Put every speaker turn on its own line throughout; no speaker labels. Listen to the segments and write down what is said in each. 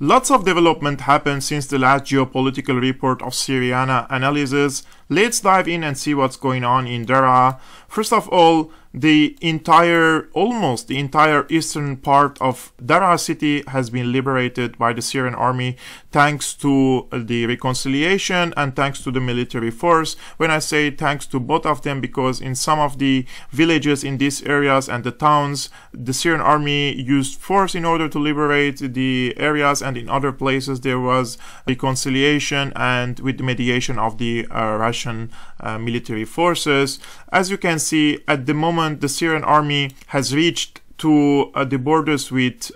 Lots of development happened since the last geopolitical report of Syriana Analysis. Let's dive in and see what's going on in Daraa. First of all, almost the entire eastern part of Daraa city has been liberated by the Syrian army thanks to the reconciliation and thanks to the military force. When I say thanks to both of them, because in some of the villages in these areas and the towns, the Syrian army used force in order to liberate the areas, and in other places there was reconciliation and with the mediation of the Russian military forces. As you can see, at the moment the Syrian army has reached to the borders with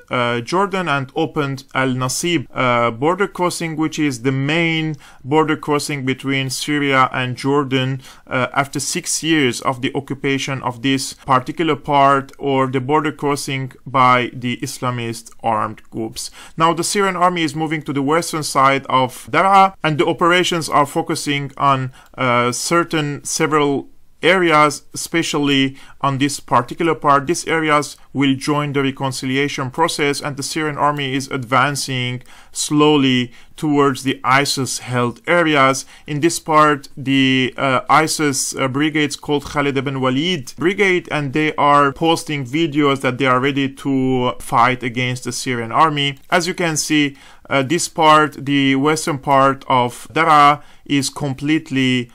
Jordan and opened Al-Nasib border crossing, which is the main border crossing between Syria and Jordan after 6 years of the occupation of this particular part, or the border crossing by the Islamist armed groups. Now the Syrian army is moving to the western side of Daraa, and the operations are focusing on several areas, especially on this particular part. These areas will join the reconciliation process, and the Syrian army is advancing slowly towards the ISIS-held areas. In this part, the ISIS brigades called Khalid ibn Walid brigade, and they are posting videos that they are ready to fight against the Syrian army. As you can see, this part, the western part of Daraa, is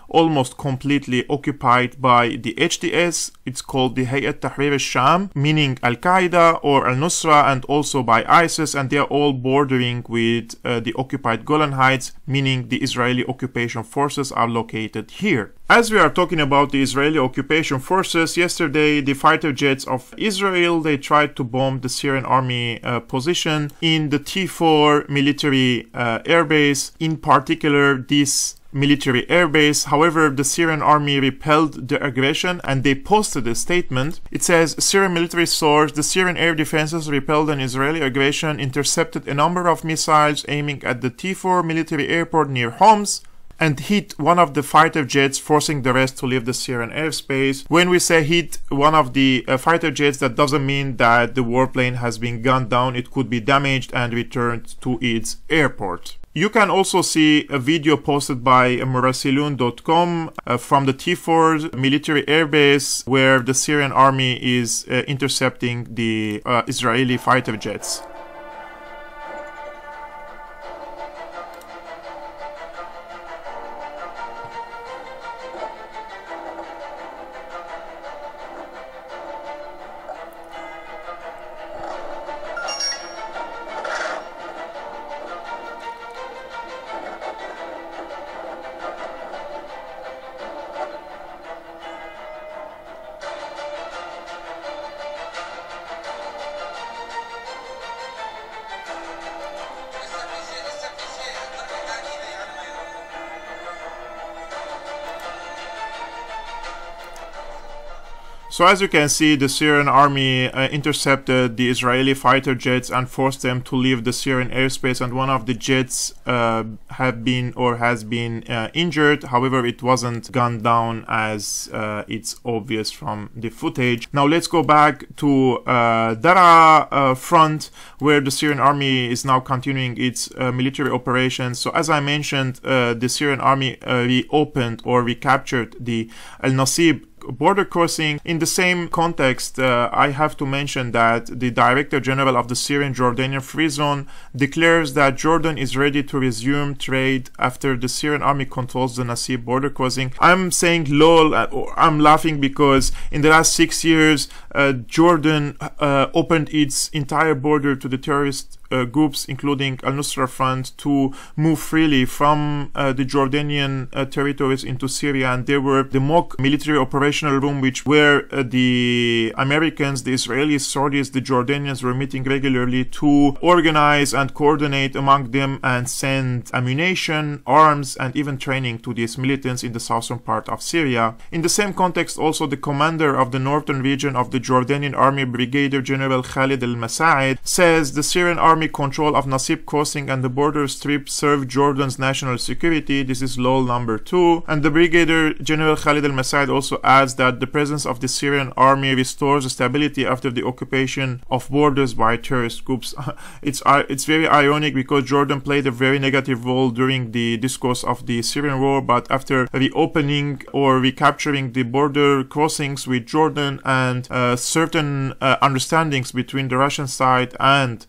almost completely occupied by the HTS. It's called the Hayat Tahrir al-Sham, meaning Al-Qaeda or Al-Nusra, and also by ISIS, and they are all bordering with the occupied Golan Heights, meaning the Israeli occupation forces are located here. As we are talking about the Israeli occupation forces, yesterday the fighter jets of Israel, they tried to bomb the Syrian army position in the T4 military airbase, in particular this military airbase. However, the Syrian army repelled the aggression and they posted a statement. It says, Syrian military source, the Syrian air defenses repelled an Israeli aggression, intercepted a number of missiles aiming at the T4 military airport near Homs, and hit one of the fighter jets, forcing the rest to leave the Syrian airspace. When we say hit one of the fighter jets, that doesn't mean that the warplane has been gunned down. It could be damaged and returned to its airport. You can also see a video posted by Murasilun.com from the T4 military airbase, where the Syrian army is intercepting the Israeli fighter jets. So as you can see, the Syrian army intercepted the Israeli fighter jets and forced them to leave the Syrian airspace, and one of the jets has been injured. However, it wasn't gunned down, as it's obvious from the footage. Now let's go back to Daraa front, where the Syrian army is now continuing its military operations. So as I mentioned, the Syrian army reopened or recaptured the Al-Nasib border crossing. In the same context, I have to mention that the Director General of the Syrian Jordanian Free Zone declares that Jordan is ready to resume trade after the Syrian army controls the Nasib border crossing. I'm saying lol, I'm laughing because in the last 6 years, Jordan opened its entire border to the terrorist groups, including Al-Nusra Front, to move freely from the Jordanian territories into Syria. And there were the mock military operational room, where the Americans, the Israelis, Saudis, the Jordanians were meeting regularly to organize and coordinate among them and send ammunition, arms, and even training to these militants in the southern part of Syria. In the same context, also the commander of the northern region of the Jordanian army, Brigadier General Khalid al-Masa'id, says the Syrian army Army control of Nasib crossing and the border strip serve Jordan's national security. This is lol number 2. And the Brigadier General Khalid al-Massaid also adds that the presence of the Syrian army restores stability after the occupation of borders by terrorist groups. It's very ironic because Jordan played a very negative role during the discourse of the Syrian war, but after reopening or recapturing the border crossings with Jordan and certain understandings between the Russian side and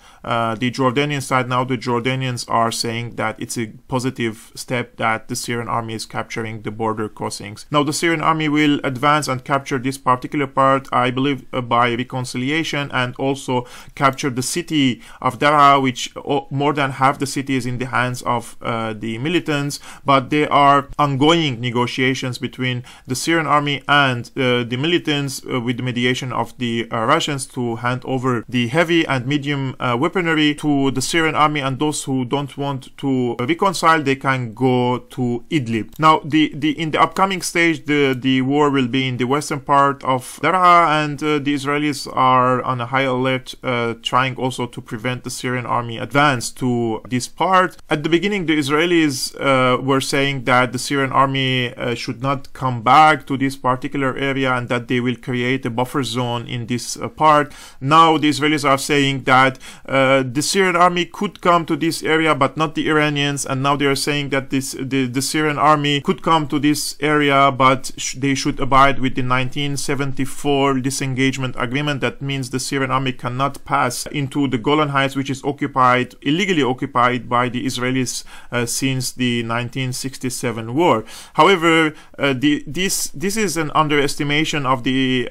the Jordanian side, now the Jordanians are saying that it's a positive step that the Syrian army is capturing the border crossings. Now the Syrian army will advance and capture this particular part, I believe, by reconciliation, and also capture the city of Daraa, which more than half the city is in the hands of the militants, but there are ongoing negotiations between the Syrian army and the militants with the mediation of the Russians to hand over the heavy and medium weaponry to the Syrian army, and those who don't want to reconcile, they can go to Idlib. Now in the upcoming stage, the war will be in the western part of Daraa, and the Israelis are on a high alert, trying also to prevent the Syrian army advance to this part. At the beginning, the Israelis were saying that the Syrian army should not come back to this particular area and that they will create a buffer zone in this part. Now the Israelis are saying that the Syrian army could come to this area but not the Iranians, and now they are saying that the Syrian army could come to this area but they should abide with the 1974 disengagement agreement. That means the Syrian army cannot pass into the Golan Heights, which is illegally occupied by the Israelis since the 1967 war. However, this is an underestimation of the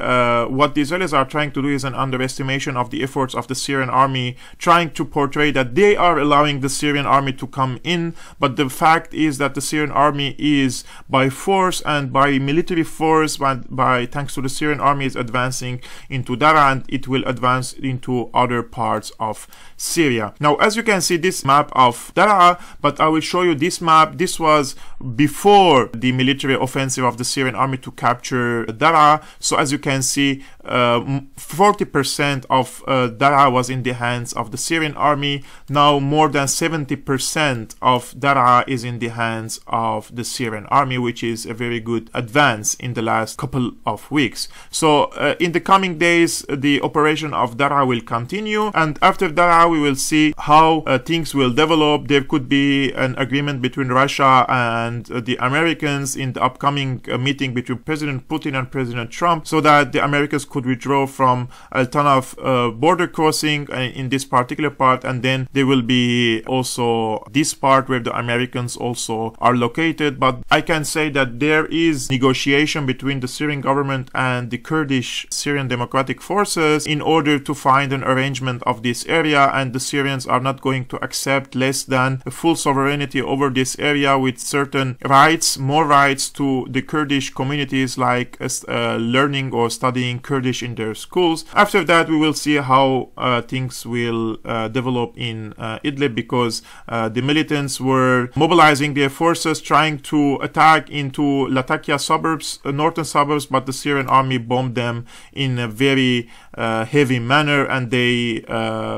what the Israelis are trying to do is an underestimation of the efforts of the Syrian army, trying to portray that they are allowing the Syrian army to come in, but the fact is that the Syrian army is by force and by military force, by thanks to the Syrian army, is advancing into Daraa, and it will advance into other parts of Syria. Now, as you can see, this map of Daraa, but I will show you this map. This was before the military offensive of the Syrian army to capture Daraa. So as you can see, 40% of Daraa was in the hands of the Syrian army. Now more than 70% of Daraa is in the hands of the Syrian army, which is a very good advance in the last couple of weeks. So in the coming days, the operation of Daraa will continue, and after Daraa we will see how things will develop. There could be an agreement between Russia and the Americans in the upcoming meeting between President Putin and President Trump, so that the Americans could withdraw from a ton of border crossing in this particular part, and then there will be also this part where the Americans also are located. But I can say that there is negotiation between the Syrian government and the Kurdish Syrian Democratic Forces in order to find an arrangement of this area, and the Syrians are not going to accept less than a full sovereignty over this area with certain rights, more rights to the Kurdish communities, like learning or studying Kurdish in their schools. After that, we will see how things will develop in Idlib, because the militants were mobilizing their forces trying to attack into Latakia suburbs, northern suburbs, but the Syrian army bombed them in a very heavy manner, and they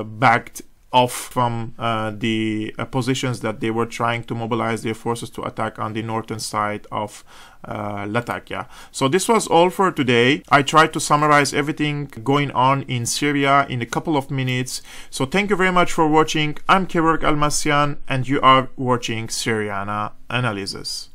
backed off from the positions that they were trying to mobilize their forces to attack on the northern side of Latakia. So this was all for today. I tried to summarize everything going on in Syria in a couple of minutes. So thank you very much for watching. I'm Kevork Almasyan, and you are watching Syriana Analysis.